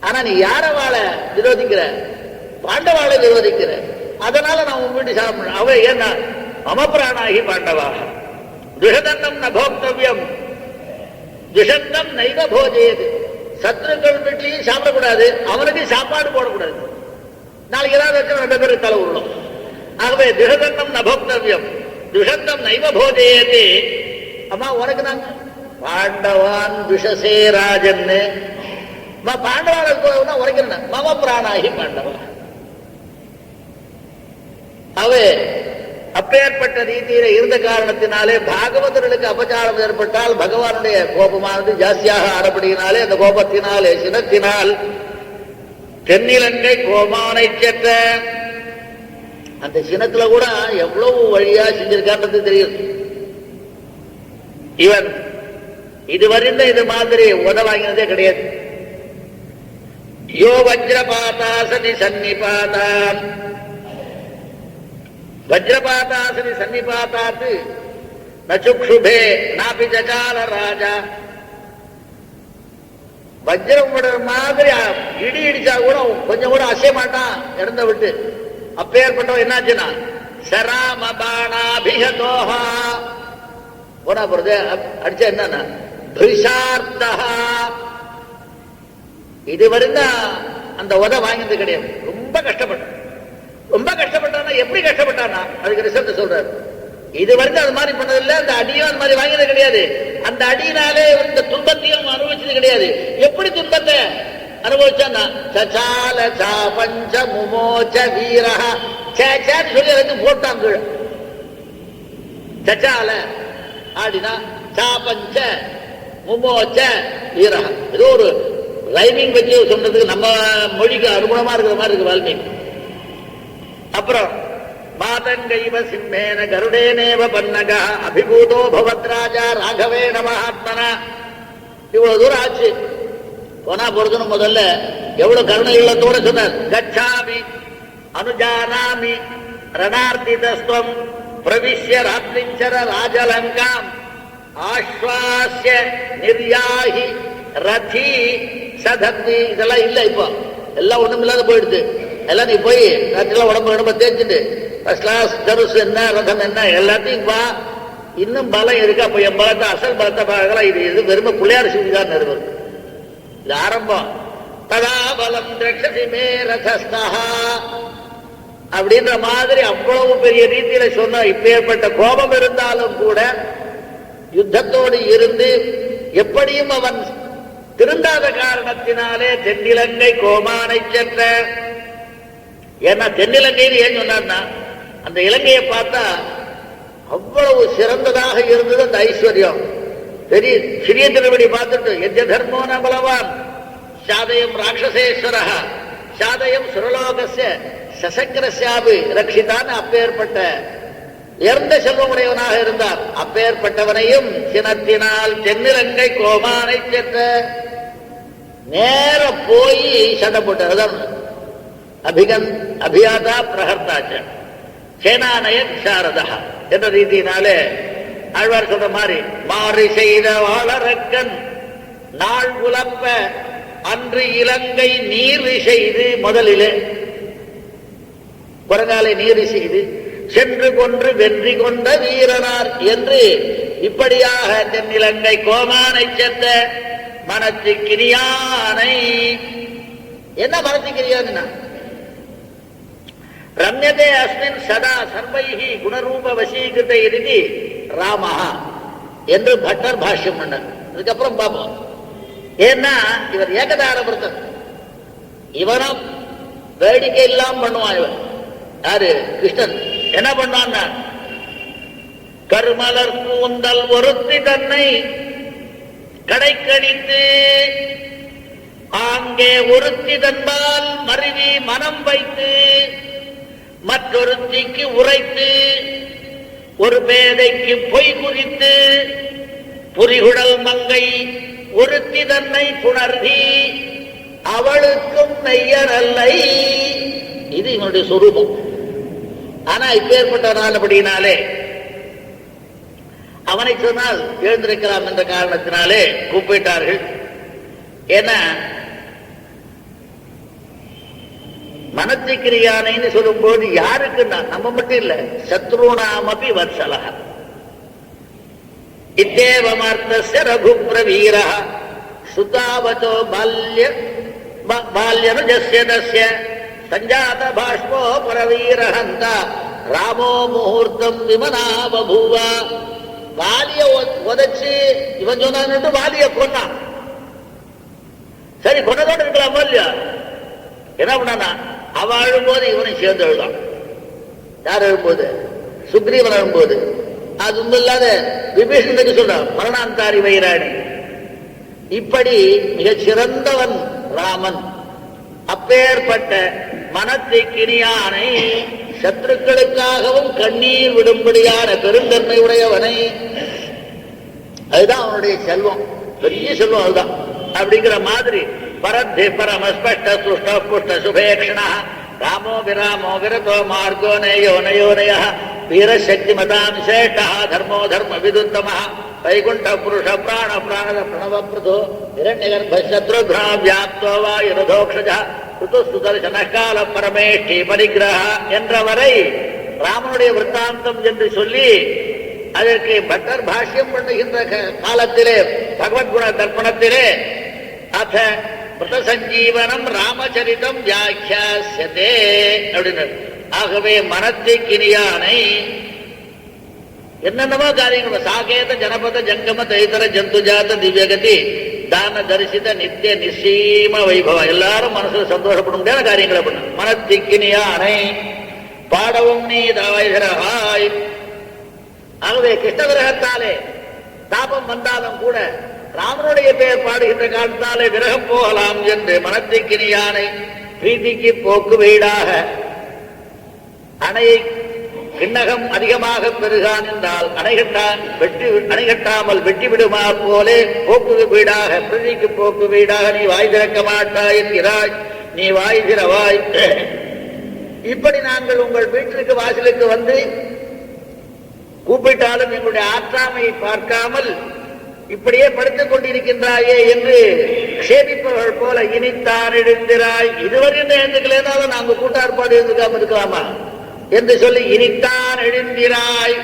Speaker 1: ஆனா நீ யார வாழ விரோதிக்கிற, பாண்டவாளை விரோதிக்கிற, அதனால நான் உன் வீட்டு சாப்பிடுறேன். அவ ஏன்னா மம பிராணாகி பாண்டவா துஷதன்னம் ந போக்தவ்யம் துஷந்தம் நைவ போஜேது. சத்ருக்கள் வீட்லையும் சாப்பிடக்கூடாது, அவனுக்கு சாப்பாடு போடக்கூடாது. நாளைக்கு ஏதாவது வச்சு 2 பேருக்கு தலை உருளும். ஆகவே துஷதன்னம் ந போக்தவ்யம் துஷந்தம் நைவ போஜேது. அம்மா உனக்கு நாங்க பாண்டவான் துஷசே ராஜன்னு பாண்டவாளுக்கு உரைக்கிறேன். மம பிராணாகி பாண்டவா. அவே அப்பேற்பட்ட ரீதியில இருந்த காரணத்தினாலே பாகவதர்களுக்கு அபச்சாரம் ஏற்பட்டால் பகவானுடைய கோபமானது ஜாஸ்தியாக ஆடப்படியினாலே அந்த கோபத்தினாலே சினத்தினால் தென்னிலங்கை கோமானை சென்ற. அந்த சினத்துல கூட எவ்வளவு வழியா செஞ்சிருக்கான்றது தெரியும். இவன் இதுவரைந்த இது மாதிரி உதவாங்கினதே கிடையாது. யோ வஜ்ரபாதாசனி சன்னிபாதான் வஜ்ரபாதாசனி சன்னிபாதாத்து நச்சுக்ஷுபே நாபி ஜகால ராஜா. வஜ்ரம் மாதிரி இடி இடிச்சா கூட கொஞ்சம் கூட அசைய மாட்டான் இறந்த விட்டு. அப்பேற்பட்டவன் என்னாச்சுன்னா சராம பாணாபிஹதோஹா போனா போறது அடிச்சா என்னன்னா பிரிஷார்த்தா. இதுவரைக்கும் அந்த உத வாங்கினது கிடையாது. ரொம்ப கஷ்டப்பட்டான். ரொம்ப கஷ்டப்பட்டானா எப்படி கஷ்டப்பட்டானா அதுக்கு ரிசல்ட் சொல்றாரு. இதுவரைக்கும் அது மாதிரி பண்ணதில்லை, அந்த அடியும் அது மாதிரி வாங்கினது கிடையாது. அந்த அடியினாலே இந்த துன்பத்தையும் அனுபவிச்சது கிடையாது. எப்படி துன்பத்தை அனுபவிச்சான்னா சச்சால சாபஞ்ச முமோச்ச வீரஹா சேச்சான்னு சொல்லி அதுக்கு போட்டான் கீழே. சச்சால ஆடினா சாபஞ்ச முமோச்ச வீரஹா. ஏதோ ஒரு ரைமிங் வச்சு சொல்றதுக்கு நம்ம மொழிக்கு அனுகுணமா இருக்கிற மாதிரி இருக்கு வால்மீகி. அப்புறம் மாதங்கைவ சிம்மேன கருடேனேவ பன்னக அபிபூதோ பவத்ராஜா ராகவேண மகாத்மனா. இவ்வளவு தூரம் ஆச்சு. போனா பொறுத்தனு முதல்ல எவ்வளவு கருணை இல்லத்தோட சொன்னார். கச்சாமி அனுஜானாமி ரணார்த்திதஸ்வம் பிரவிஷ்ய ராத்ரிஞ்சர ராஜலங்காம் ஆஸ்வாஸ்ய நிர்யாஹி ரதி சதத்தி. இதெல்லாம் இல்ல, இப்போ எல்லாம் ஒண்ணும் இல்லாத போயிடுது. எல்லாம் நீ போய் ராத்திரிலாம் உடம்பு தேய்ச்சிட்டு ஃபர்ஸ்ட் கிளாஸ் தருசு என்ன ரதம் என்ன எல்லாத்தையும் வா. இன்னும் பலம் இருக்கு. அப்ப என் பலத்தை அசல் பலத்தை பார்க்கலாம். இது வெறும பிள்ளையார் சிவிதான் நிறுவனம். இது ஆரம்பம். ததா பலம் திரட்சசி மே ரதஸ்தா அப்படின்ற மாதிரி அவ்வளவு பெரிய ரீதியில சொன்ன. இப்பேற்பட்ட கோபம் இருந்தாலும் கூட யுத்தத்தோடு இருந்து எப்படியும் அவன் திருந்தாத காரணத்தினாலே தென்னிலங்கை கோமானை சென்ற. ஏன்னா தென்னிலங்கைன்னு ஏன் சொன்னார்னா, அந்த இலங்கையை பார்த்தா அவ்வளவு சிறந்ததாக இருந்தது அந்த ஐஸ்வர்யம். பெரிய சிறிய திருவடி பார்த்துட்டு எஜ்ஜ தர்மோன பலவான் சாதயம் ராட்சசேஸ்வர சாதயம் சுரலோகஸ்ய சசக்கரஸ்யாபி ரட்சிதான். அப்பேற்பட்ட உயர்ந்த செல்வமுடையவனாக இருந்தார். அப்பேற்பட்டவனையும் சினத்தினால் தென்னிலங்கை கோமானை சென்ற. நேர போய் சண்டை போட்டார். அபியாதா பிரஹர்த்தாச்ச சேனானய விசாரதா என்ற ரீதியினாலே ஆழ்வார் சொல்ற மாதிரி மாறி செய்த வாழறக்கன் நாள் உலப்ப அன்று இலங்கை நீர் செய்து. முதலிலே புறங்காலை நீர் செய்து சென்று கொன்று வெற்றி கொண்ட வீரனார் என்று இப்படியாக தென்னிலங்கை கோமானை சேர்ந்த மனத்துக்கிரியானை. என்ன மனத்துக்கிரியான்? ரம்யதே அஸ்மின் சதா சர்வைஹி குணரூப வசீகிருத இறுதி ராமா என்று பட்டர் பாஷ்யம் பண்ணார். அதுக்கப்புறம் பார்ப்போம். ஏன்னா இவர் ஏகதார விரதன். இவனும் வேடிக்கை எல்லாம் பண்ணுவான். இவன் யாரு? கிருஷ்ணன். என்ன பண்ணான்? கருமலர் கூந்தல் ஒருத்தி தன்னை கடைக்கணித்து ஆங்கே ஒருத்தி தன்பால் மருவி மனம் வைத்து மற்றொருத்திக்கு உரைத்து ஒரு பேதைக்கு பொய் குறித்து புரிகுழல் மங்கை ஒருத்தி தன்னை புணர்தி அவளுக்கும் நெய்யரல்லை. இது இவனுடைய சொரூபம். ஆனா இப்பேற்பட்டனாலே அவனை சொன்னால் எழுந்திருக்கலாம் என்ற காரணத்தினாலே கூப்பிட்டார்கள். ஏன்னா மனத்திக்கிரியானைன்னு சொல்லும் போது யாருக்கு? நம்ம மட்டும் இல்ல, சத்ருணாமபி வத்சலஹ இத்தேவமார்த்தஸ்ய ரகுப்ரவீர சுதாவச்சோ பால்யனுஜஸ்ய தஸ்ய சஞ்சாத பாஷ்போ பரவீரஹந்த ராமோ முகூர்த்தம் விமனா பபூவ. வாலிய உதைச்சு இவன் சொன்னான்னு வாலிய கொன்னான். சரி, கொன்னதோடு இருக்கலாமா இல்லையா? என்ன பண்ணா அவ அழும்போது இவனை சேர்ந்து அழுதான். யார் அழும்போது? சுக்ரீவன் அழும்போது. அது இல்லாத விபீஷனுக்கு சொல்றான் மரணாந்தாரி வைராணி. இப்படி மிகச் சிறந்தவன் ராமன். அப்பேற்பட்ட மனத்திக்கிரியானை சத்துருக்களுக்காகவும் கண்ணீர் விடும்படியான பெருந்தன்மை உடையவனை. அதுதான் அவனுடைய செல்வம், பெரிய செல்வம் அதுதான். அப்படிங்கிற மாதிரி பரத்தி பரமஸ்பஷ்ட சுஷ்ட புஷ்ட சுபேக்ஷண ராமோ விராமோ விரதோ மார்கோ நயோ நயோனய வீரசக்தி மதாம் சேஷ்ட தர்மோ தர்ம விதுத்தம வைகுண்ட புருஷ பிராண பிராணத பிரணவ பிரதோ இரண்யகர்ப சத்ருக்னா வியாப்தோ வா யுரதோக்ஷஜ ருதுஸ்துதர்சன கால பரமேஷ்டி பரிகிரஹ என்றவரை ராமனுடைய விற்த்தாந்தம் என்று சொல்லி அதற்கு பட்டர் பாஷ்யம் பண்ணுகின்ற காலத்திலே பகவத்குண தர்ப்பணத்திலே அத மிருத சஞ்சீவனம் ராமச்சரிதம் வியாக்கியாஸ்யதே அப்படின்னு. ஆகவே மனத்திக்கிரியானை என்னென்னவோ காரியங்கள் சாகேத ஜனபத ஜங்கம தைத்தர ஜந்துஜாத திவ்யகதி தான தரிசித நித்திய நிசீம வைபவம் எல்லாரும் மனசுல சந்தோஷப்பட முடியாத காரியங்களை பண்ண மனத்திக்கிரியானை பாடவும் நீ தாவாய். ஆகவே கிருஷ்ண விரகத்தாலே தாபம் வந்தாலும் கூட ராமனுடைய பெயர் பாடுகின்ற காலத்தாலே விரகம் போகலாம் என்று மனத்திற்கு யானை பிரீதிக்கு போக்கு வீடாக அணையை கிண்ணகம் அதிகமாக பெருகான் என்றால் அணைகட்டாமல் வெட்டி விடுமா போலே போக்கு வீடாக பிரதிக்கு போக்கு வீடாக நீ வாய் திறக்க மாட்டாய் என்கிறாய், நீ வாய் திறவாய். இப்படி நாங்கள் உங்கள் வீட்டிற்கு வாசலுக்கு வந்து கூப்பிட்டாலும் எங்களுடைய ஆற்றாமையை பார்க்காமல் இப்படியே படுத்துக் கொண்டிருக்கின்றாயே என்று சேமிப்பவர்கள் போல இனித்தான் எழுந்திராய். இதுவரை என்ன எழுந்துக்கலனாலும் நாங்க கூட்டாற்பாடு எழுந்துக்காம இருக்கலாமா என்று சொல்லி இனித்தான் எழுந்திராய்.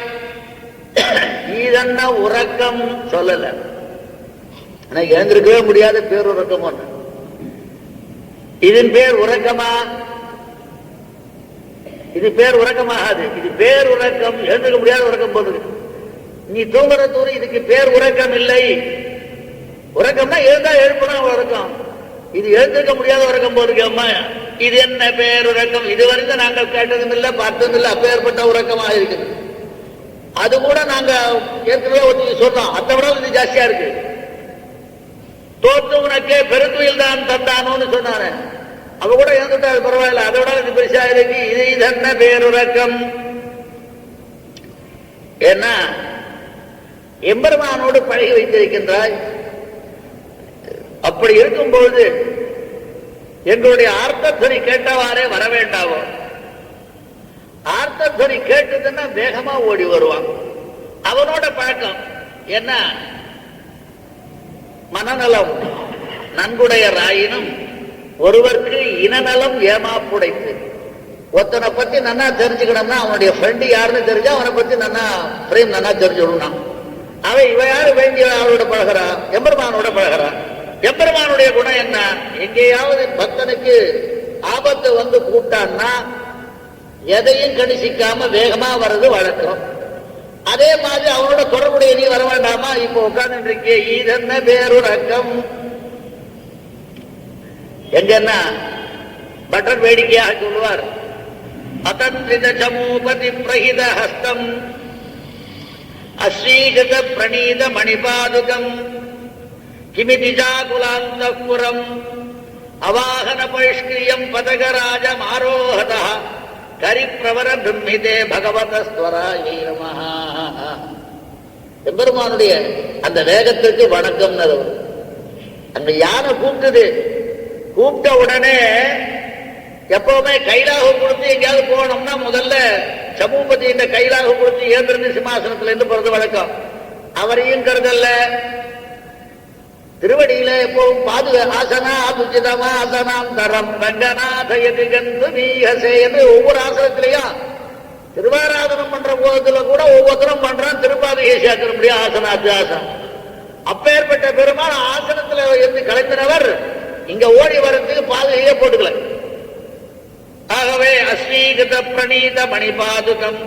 Speaker 1: இதென்ன உறக்கம் சொல்லல, ஆனா எழுந்திருக்கவே முடியாத பேருறக்கம் ஒண்ணு. இதன் பேர் உறக்கமா? இது பேர் உறக்கமாகாது. இது பேர் உறக்கம், எழுந்துக்க முடியாத உறக்கம் போது. நீ தூங்குற தூரம் இதுக்கு பேர் உறக்கம் இல்லை. உறக்கம்னா எழுந்தா எழுப்பணும் உறக்கம். இது எழுந்திருக்க முடியாத உறக்கம் போதுக்கு அம்மா. இது என்ன பேர் உறக்கம்? இதுவரைக்கும் நாங்கள் கேட்டதும் இல்லை பார்த்ததும் இல்லை. அப்பேற்பட்ட உறக்கமாக இருக்குது. அது கூட நாங்க ஏற்கனவே ஒருத்தர் சொல்றோம், அதை விட இது ஜாஸ்தியா இருக்கு. தோற்று உனக்கே பெருந்துயில் தான் தந்தானோன்னு சொன்னானே, அவ கூட இறந்துட்டாரு, பரவாயில்ல. அதை விட இது பெருசா இருக்கு. இது என்ன பேருறக்கம்? ஏன்னா எம்பெருமானோடு பழகி வைத்திருக்கின்றாய். அப்படி இருக்கும்போது எங்களுடைய ஆர்த்தத்வனி கேட்டவாறே வர வேண்டாவோ? ஆர்த்தத்வனி கேட்டதுன்னா வேகமா ஓடி வருவான். அவனோட பழக்கம் என்ன? மனநலம் நன்குடைய ராயினும் ஒருவருக்கு இனநலம் ஏமாப்புடைத்து. ஒருத்தனை பத்தி நன்னா தெரிஞ்சுக்கணும்னா அவனுடைய ஃப்ரெண்டு யாருன்னு தெரிஞ்சா அவனை பத்தி நன்னா பிரேம் நன்னா தெரிஞ்சுக்கணும். அவன் இவ யாரு வேண்டிய அவளோட பழகிறா? எம்பெருமானோட பழகிறா. எம்பெருமானுடைய குணம் என்ன? எங்கேயாவது பக்தனுக்கு ஆபத்து வந்து கூட்டான்னா எதையும் கணிசிக்காம வேகமா வர்றது வழக்கம். அதே மாதிரி அவனோட தொடர்புடைய நீ வர வேண்டாமா? இப்ப உட்கார்ந்து இருக்கே, இதென்ன பேருறக்கம்? எங்கன்னா பட்டர் வேடிக்கையாக சொல்லுவார், அதந்திரித சமூபதி பிரஹித ஹஸ்தம் அஸ்ரீகத பிரணீத மணிபாதுகம் கிமிதி ஜாகுலாந்தபுரம் அவாகன பரிஷ்கிரியம் பதகராஜ ஆரோஹத கரிப்பிரவர பிரம்மிதே பகவதஸ்வராய நமஹ. எம்பெருமானுடைய அந்த வேகத்திற்கு வணக்கம். அந்த யானை கூப்பிட்டது, கூப்பிட்ட உடனே எப்பவுமே கைலாகம் கொடுத்து எங்கேயாவது போகணும்னா முதல்ல சமூகத்தை இந்த கைலாகம் கொடுத்து ஏந்திருந்து சிம்மாசனத்துல இருந்து போறது வழக்கம். அவரையும் கருதல்ல, திருவடியில எப்பவும் ஆசனா ஆசுச்சிதமா ஆசனாம் தரம் ரங்கநாதயதிகந்து மீஹசே என்று ஒவ்வொரு ஆசனத்திலையும் திருவாராதனம் பண்ற போதுல கூட ஒவ்வொருத்தரும் பண்றான். திருப்பாதையை சேர்க்கிற முடியும் ஆசனாத்து ஆசனம். அப்பேற்பட்ட பெருமாள் ஆசனத்துல இருந்து கலைந்தனவர் இங்க ஓடி வரத்துக்கு பாதையே போட்டுக்கல. ஆகவே அஸ்ரீகத பிரணீத மணிபாதுகம்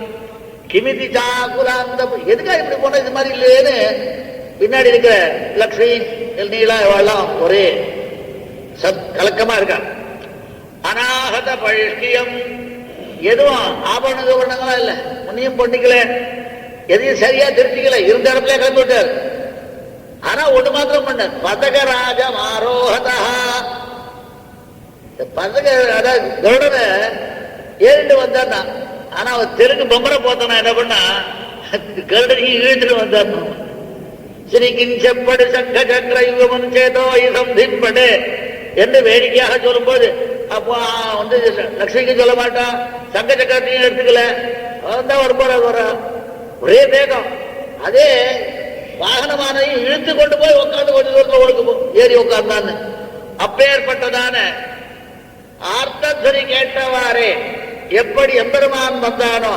Speaker 1: கிமிதி ஜாகுலாந்த. எதுக்காக இப்படி போன இது மாதிரி இல்லையேன்னு பின்னாடி இருக்கிற லக்ஷ்மி நீலா இவெல்லாம் ஒரே கலக்கமா இருக்கா. அநாகத பழிஷ்கியம், எதுவும் ஆபரண கவர்ணங்களா இல்ல, முன்னையும் பொண்ணிக்கல, எதையும் சரியா திருத்திக்கல, இருந்த இடத்துல கிளம்பி விட்டார். ஆனா ஒண்ணு மாத்திரம் பண்ண, பதகராஜம் ஆரோகதா. பதக அதாவது கருடனை ஏறிட்டு வந்தான். ஆனா அவன் தெலுங்கு பொம்பரை போத்தானா என்ன பண்ணா, கருடனையும் இழுத்துட்டு வந்தான். ஸ்ரீகின் செப்படு சங்க சக்கர யுகமும் சேதோ இதம் தின்படு என்று வேடிக்கையாக சொல்லும் போது அப்போ வந்து லட்சுமிக்கு சொல்ல மாட்டான், சங்க சக்கரத்தையும் எடுத்துக்கல, அவன் வர ஒரே வேகம். அதே வாகனமானையும் இழுத்து கொண்டு போய் உட்காந்து கொஞ்சம் தூரத்தில் ஒழுக்கு ஏறி உட்கார்ந்தான்னு. அப்பேற்பட்டதான ஆர்த்தத்வனி கேட்டவாறே எப்படி எம்பெருமான் வந்தானோ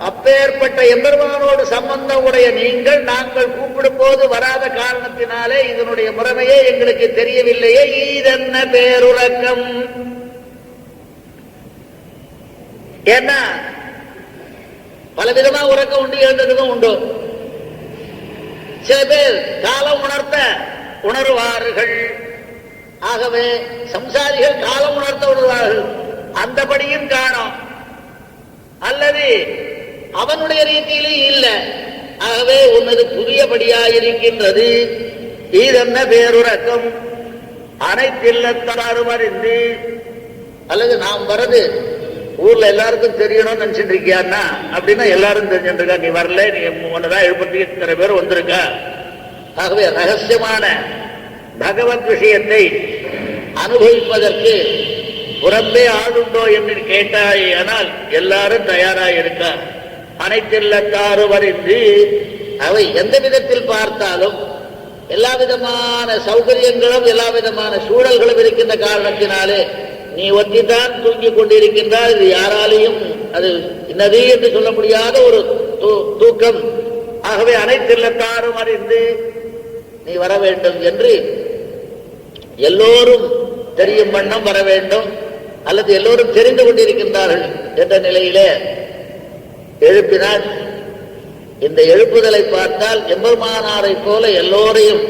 Speaker 1: அப்பேற்பட்ட எம்பெருமானோடு சம்பந்தம் உடைய நீங்கள் நாங்கள் கூப்பிடும் போது வராத காரணத்தினாலே இதனுடைய முறைமையே எங்களுக்கு தெரியவில்லையே. இதென்ன பேருறக்கம்? ஏன்னா பலவிதமா உறக்கம் உண்டு, எழுந்ததுக்கும் உண்டு. சில பேர் காலம் உணர்த்த உணர்வார்கள். ஆகவே சம்சாரிகள் காலம் உணர்த்த உணர்வார்கள், அந்தபடியும் காணும். அல்லது அவனுடைய ரீதியிலே இல்லை. ஆகவே உன்னது புதியபடியாயிருக்கின்றது. ஈதென்ன பேருறக்கம் அனைத்தில்லத்தாரும் அறிந்து. அல்லது நாம் வரது ஊர்ல எல்லாருக்கும் தெரியணும்னு நினைச்சிட்டு இருக்கியான்னா, அப்படின்னா எல்லாரும் தெரிஞ்சுட்டு இருக்கா, நீ வரல, நீ ஒன்னதான் எழுப்பத்துக்கு இத்தனை பேர் வந்திருக்கா. ஆகவே ரகசியமான பகவத் விஷயத்தை அனுபவிப்பதற்கு புறம்பே ஆளுண்டோ என்று கேட்டாயானால் எல்லாரும் தயாராயிருக்க. அனைத்தில்லத்தாரும் அறிந்து. அவை எந்த விதத்தில் பார்த்தாலும் எல்லா விதமான சௌகரியங்களும் எல்லா விதமான சூழல்களும் இருக்கின்ற காரணத்தினாலே நீ ஒத்திதான் தூங்கிக் கொண்டிருக்கின்றால் இது யாராலையும் அது இன்னது என்று சொல்ல முடியாத ஒரு தூக்கம். ஆகவே அனைத்தில்லத்தாரும் அறிந்து நீ வர வேண்டும் என்று எல்லோரும் தெரியும் வண்ணம் வர வேண்டும், அல்லது எல்லோரும் தெரிந்து கொண்டிருக்கின்றார்கள் என்ற நிலையிலே எழுப்பினார். இந்த எழுப்புதலை பார்த்தால் எம்பெருமானாரை போல எல்லோரையும்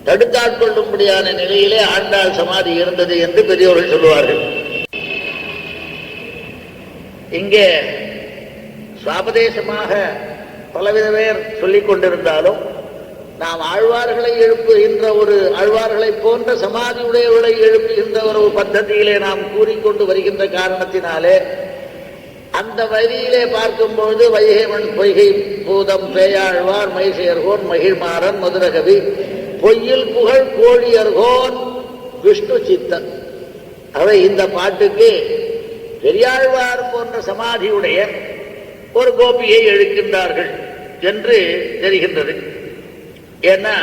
Speaker 1: தடுத்தாட்கொள்ளும்படியான நிலையிலே ஆண்டாள் சமாதி இருந்தது என்று பெரியோர்கள் சொல்லுவார்கள். இங்கே சுவாபதேசமாக பலவித பேர் சொல்லிக் கொண்டிருந்தாலும் நாம் ஆழ்வார்களை எழுப்புகின்ற ஒரு ஆழ்வார்களை போன்ற சமாதியுடையவர்களை எழுப்புகின்ற ஒரு பద్ధதியிலே நாம் கூறிக்கொண்டு வருகின்ற காரணத்தினாலே அந்த வரியிலே பார்க்கும்பொழுது வைகைமண் பொய்கை பூதம் பேயாழ்வார் மைசேர்கோன் மகிழ்மாறன் மதுரகவி பொய்யில் புகழ் கோழியர்கோன் விஷ்ணு சித்தன். அவை இந்த பாட்டுக்கு பெரியாழ்வார் போன்ற சமாதியுடைய ஒரு கோபியை எழுக்கின்றார்கள் என்று தெரிகின்றது. ஏன்னா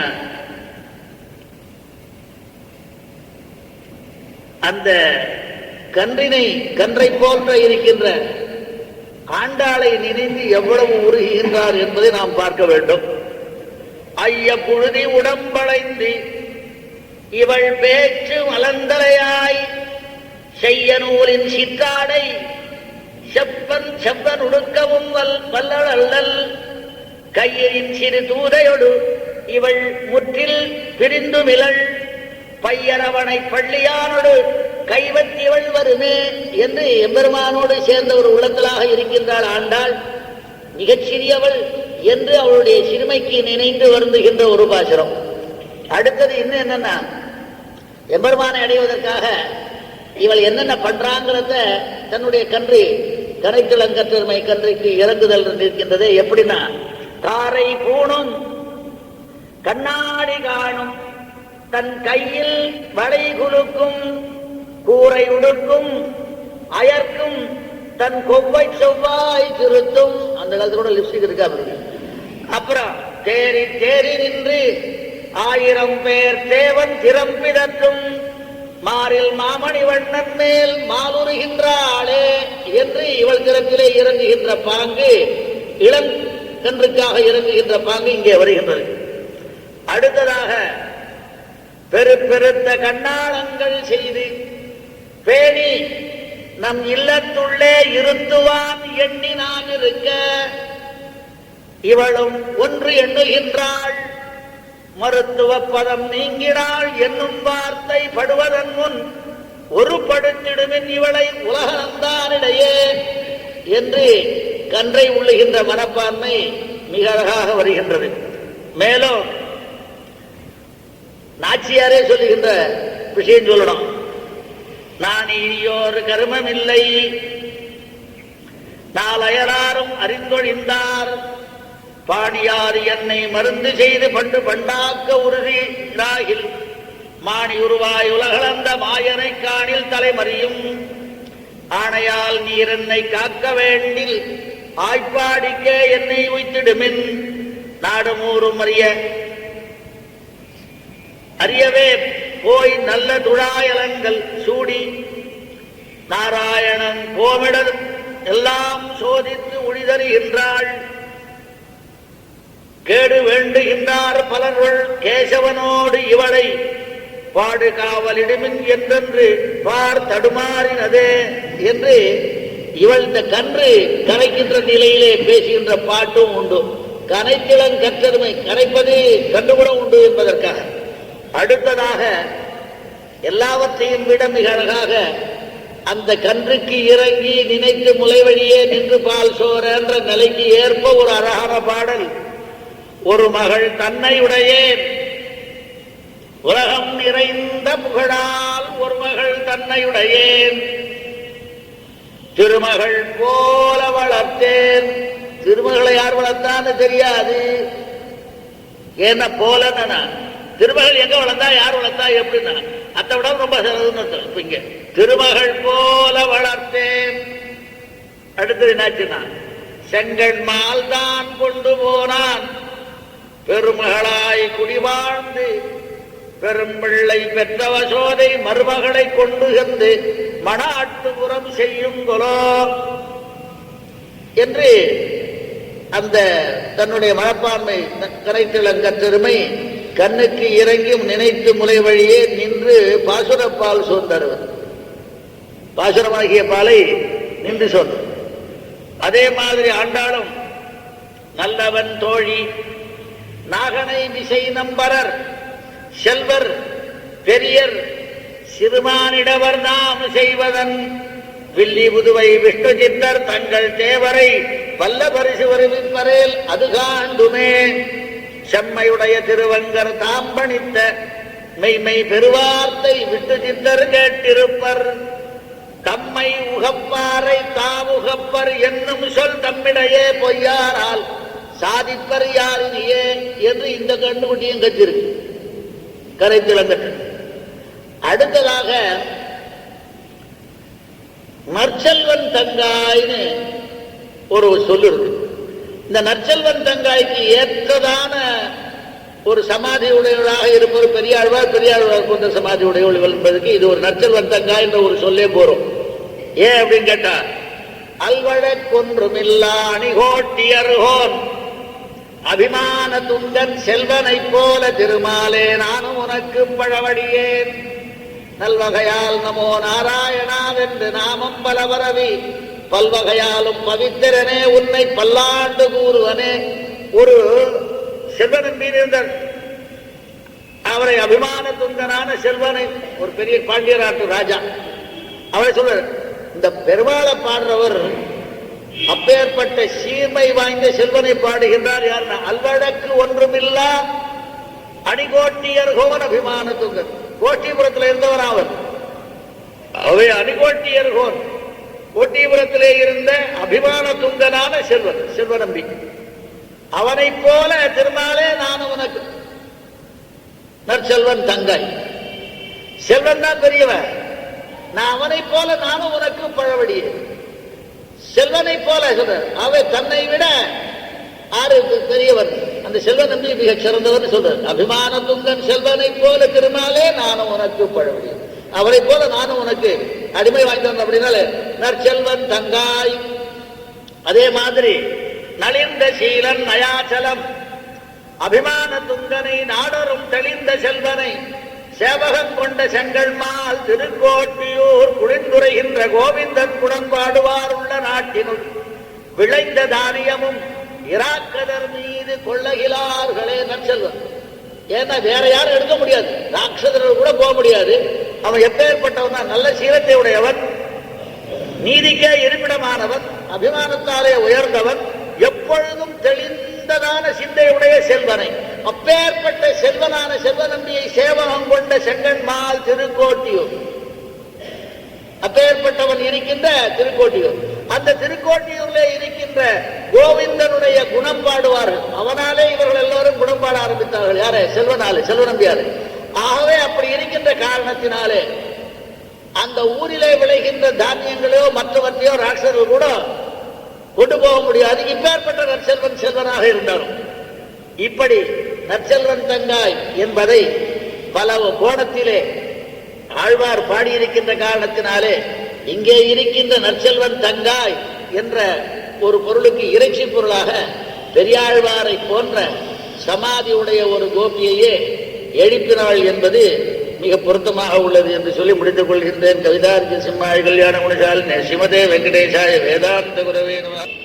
Speaker 1: அந்த கன்றை போன்ற இருக்கின்ற ஆண்டாளை நினைந்து எவ்வளவு உருகுகின்றார் என்பதை நாம் பார்க்க வேண்டும். ஐய புழுதி உடம்பளைந்து இவள் பேச்சு மலந்தலையாய் செய்ய நூலின் சிற்றாடை செவ்வன் உடுக்கவும் வல்லல் கையின் சிறு தூதையொடு இவள் முற்றில் பிரிந்துமிழல் பையரவனை பள்ளியானோடு கைவத்தியவள் வருமே என்று எம்பெருமானோடு சேர்ந்த ஒரு உளத்தலாக இருக்கின்றாள் ஆண்டாள். மிகச் சிறியவள் என்று அவளுடைய சிறுமைக்கு நினைந்து வருந்துகின்ற ஒரு பாசுரம். அடுத்தது இன்னும் என்னன்னா, எம்பெருமானை அடைவதற்காக இவள் என்னென்ன பண்றாங்கிறத தன்னுடைய கரைத்திலங்கற்றமை கன்றைக்கு இறங்குதல் இருக்கின்றதே. எப்படின்னா, தாரை பூணும் கண்ணாடி காணும் தன் கையில் வளை குலுக்கும் கூரை உடுக்கும் அயர்க்கும் தன் கொவ்வை செவ்வாய் திருத்தும். அந்த காலத்துல கூட லிப்ஸ்டிக் இருக்கா. அப்புறம் தேறி தேறி நின்று 1000 பேர் தேவன் திறம்பிடற்றும் மாறில் மாமணி வண்ணன் மேல் மாலுறுகின்றாளே என்று இவள் திறத்திலே இறங்குகின்ற பாங்கு, இளங்கன்றுக்காக இறங்குகின்ற பாங்கு இங்கே வருகின்றது. அடுத்ததாக பெருத்த கண்ணாளங்கள் செய்து பேணி நம் இல்லத்துள்ளே இருத்துவான் எண்ணி நாம் இருக்க இவளும் ஒன்று எண்ணுகின்றாள் மருத்துவ பதம் நீங்கினாள் என்னும் வார்த்தை படுவதன் முன் ஒரு படுத்திடுமின் இவளை உலகந்தானிடையே என்று கன்றை உள்ளுகின்ற மனப்பான்மை மிக அழகாக வருகின்றது. மேலும் நாச்சியாரே சொல்லுகின்ற விஷயம் சொல்லணும். நான் இனியோர் கருமம் இல்லை நாளையராரும் அறிந்தொழிந்தார் பாடியாறு என்னை மருந்து செய்து பண்டு பண்டாக்க உறுதியாகில் மாணி உருவாய் உலகளந்த மாயனை காணில் தலைமறியும் ஆணையால் நீர் என்னை காக்க வேண்டில் ஆய்ப்பாடிக்க என்னை உய்த்திடுமின் நாடுமூறும் அறியவே போய் நல்ல துழாயலங்கள் சூடி நாராயணன் கோமிடல் எல்லாம் சோதித்து ஒளிதருகின்றாள் கேடு வேண்டுகின்றார் பலர்கள் கேசவனோடு இவளை பாடு காவலிடுமின் என்றென்று பார் தடுமாறினதே என்று இவள் இந்த கன்று கரைக்கின்ற நிலையிலே பேசுகின்ற பாட்டும் உண்டு. கரைத்திலங்கற்றமை கரைப்பது கண்டுகூட உண்டு என்பதற்காக. அடுத்ததாக எல்லாவற்றையும் விட மிக அழகாக அந்த கன்றுக்கு இறங்கி நினைத்து முளைவழியே நின்று பால் சோர என்ற நிலைக்கு ஏற்ப ஒரு அழகான பாடல். ஒரு மகள் தன்னை உடையேன் உலகம் நிறைந்த புகழால் ஒரு மகள் தன்னையுடையேன் திருமகள் போல வளர்த்தேன். திருமகளை யார் வளர்த்தான்னு தெரியாது. என்ன போலன்னா திருமகள் எங்க வளர்ந்தா யார் வளர்த்தா எப்படின்னா அதை விட ரொம்ப சிறதுன்னு இங்க திருமகள் போல வளர்த்தேன். அடுத்தது என்னாச்சுன்னா செங்கண்மால் தான் கொண்டு போனான் பெருமகளாய் குடிவாழ்ந்து பெரும் பிள்ளை பெற்றவ சோதை மருமகளை கொண்டு வந்து மணாட்டுப்புறம் செய்யுங்களோ என்று அந்த தன்னுடைய மனப்பான்மை கரைத்திளங்க பெருமை கண்ணுக்கு இறங்கியும் நினைத்து முலை வழியே நின்று பாசுரப்பால் சோர்ந்தவர். பாசுரமாகிய பாலை நின்று சொன்ன அதே மாதிரி ஆண்டாளும் நல்லவன் தோழி நாகனை விசை நம்பரர் செல்வர் பெரியர் சிறுமானிடவர் நாம் செய்வதன் வில்லி புதுவை விஷ்ணு சித்தர் தங்கள் தேவரை வல்ல பரிசு வருவிப்பரேல் அது காண்டுமே செம்மையுடைய திருவங்கர் தாம் பணித்த மெய்மை பெருவார்த்தை விட்டு சித்தர் கேட்டிருப்பர் தம்மை உகப்பாரை தாமுகப்பர் என்னும் சொல் தம்மிடையே பொய்யாரால் சாதிப்பர் யாரினியே என்று இந்த கண்ணுக்குட்டியும் கற்றிருக்கு கரைத்திலங்கட்டு. அடுத்ததாக நற்செல்வன் தங்காய்னு ஒரு சொல்லு இருக்கு. இந்த நற்செல்வன் தங்காய்க்கு ஏற்றதான ஒரு சமாதி உடையவராக இருப்பவர் பெரியாழ்வார். பெரியாழ்வார் போன்ற சமாதி உடையவர்கள் என்பதற்கு இது ஒரு நற்செல்வன் தங்காய் என்ற ஒரு சொல்லே போறோம். ஏன் அப்படின்னு கேட்டா அல்வழக்கொன்றுமில்லா அணிகோட்டியர்கோன் அபிமான துங்கன் செல்வனை போல திருமாலே நானும் உனக்கு பழவடியேன் நல்வகையால் நமோ நாராயணாவென்று நாமம் பலவரவி பல்வகையாலும் பவித்திரனே உன்னை பல்லாண்டு கூறுவனே. ஒரு செல்வன் மீது அவரை அபிமான துங்கனான செல்வனை ஒரு பெரிய பாண்டிய நாட்டு ராஜா அவரை சொல்ற இந்த பெருமாளை பாடுறவர் அப்பேற்பட்ட சீர்மை வாய்ந்த செல்வனை பாடுகின்றார். யாருன்னா அல்வழக்கு ஒன்றுமில்லா அணிகோட்டியர்கோன் அபிமான துங்கன். கோட்டிபுரத்தில் இருந்தவர் அவர். அவை அணிகோட்டியர்கோன் கோட்டிபுரத்திலே இருந்த அபிமான துங்கனான செல்வன் செல்வநம்பி. அவனை போல திருமாலே நானும் உனக்கு நற்செல்வன் தங்காய். செல்வன் தான் பெரியவன். நான் அவனை போல நானும் உனக்கு பழவடியே. செல்வனை போல சொல்ற அவை தன்னை விட ஆறு பெரியவன் அந்த செல்வன் நம்பி மிக சிறந்தவன் சொல்ற அபிமான துங்கன் செல்வனை போல திருமாலே நானும் உனக்கு பழவடியே. அவரை போல நானும் உனக்கு அடிமை வாய்ந்தவன் அப்படின்னால நற்செல்வன் தங்காய். அதே மாதிரி நலிந்த சீலன் நயாச்சலம் அபிமான துங்கனை நாடரும் தெளிந்த செல்வனை சேவகம் கொண்ட செங்கல்மால் திருக்கோட்டியூர் குளிர்ந்துரைகின்ற கோவிந்தன் குடன்பாடுவார் உள்ள நாட்டினுள் விளைந்த தானியமும் இராக்கதர் மீது கொள்ளகிலார்களே நற்செல்வன். ஏன்னா வேற யாரும் எடுக்க முடியாது, ராட்சதர்கள் கூட போக முடியாது. அவன் எப்பேற்பட்டவன்? நல்ல சீலத்தை உடையவன், நீதிக்கே இருப்பிடமானவன், அபிமானத்தாலே உயர்ந்தவன், எப்பொழுதும் தெளிந்ததான சிந்தையுடைய செல்வனை அப்பேற்பட்ட செல்வனான செல்வநம்பியை சேவகம் கொண்ட செங்கன்மால் திருக்கோட்டியூர் அப்பேற்பட்டவன் இருக்கின்ற திருக்கோட்டியூர். அந்த திருக்கோட்டியூர்ல இருக்கின்ற கோவிந்தனுடைய குணம் பாடுவார்கள். அவனாலே இவர்கள் எல்லோரும் குணம் பாட ஆரம்பித்தார்கள். யாரு? செல்வனாலே, செல்வநம்பியாரு. ஆகவே அப்படி இருக்கின்ற காரணத்தினாலே அந்த ஊரிலே விளைகின்ற தானியங்களையோ மற்றவற்றையோ ராட்சர்கள் கூட கொண்டு போக முடியாது. இப்பேற்பட்ட நற்செல்வன் செல்வனாக இருந்தாலும் இப்படி நற்செல்வன் தங்காய் என்பதை பல கோணத்திலே ஆழ்வார் பாடியிருக்கின்ற காரணத்தினாலே இங்கே இருக்கின்ற நற்செல்வன் தங்காய் என்ற ஒரு பொருளுக்கு இறைச்சி பொருளாக பெரியாழ்வாரை போன்ற சமாதி உடைய ஒரு கோபியையே எழுப்பினாள் என்பது மிக பொருத்தமாக உள்ளது என்று சொல்லி முடித்துக் கொள்கின்றேன். கவிதார்ஜி சிம்மாள் கல்யாண குணசாலினி ஸ்ரீமதே வெங்கடேசாய வேதாந்த குரவே நமः.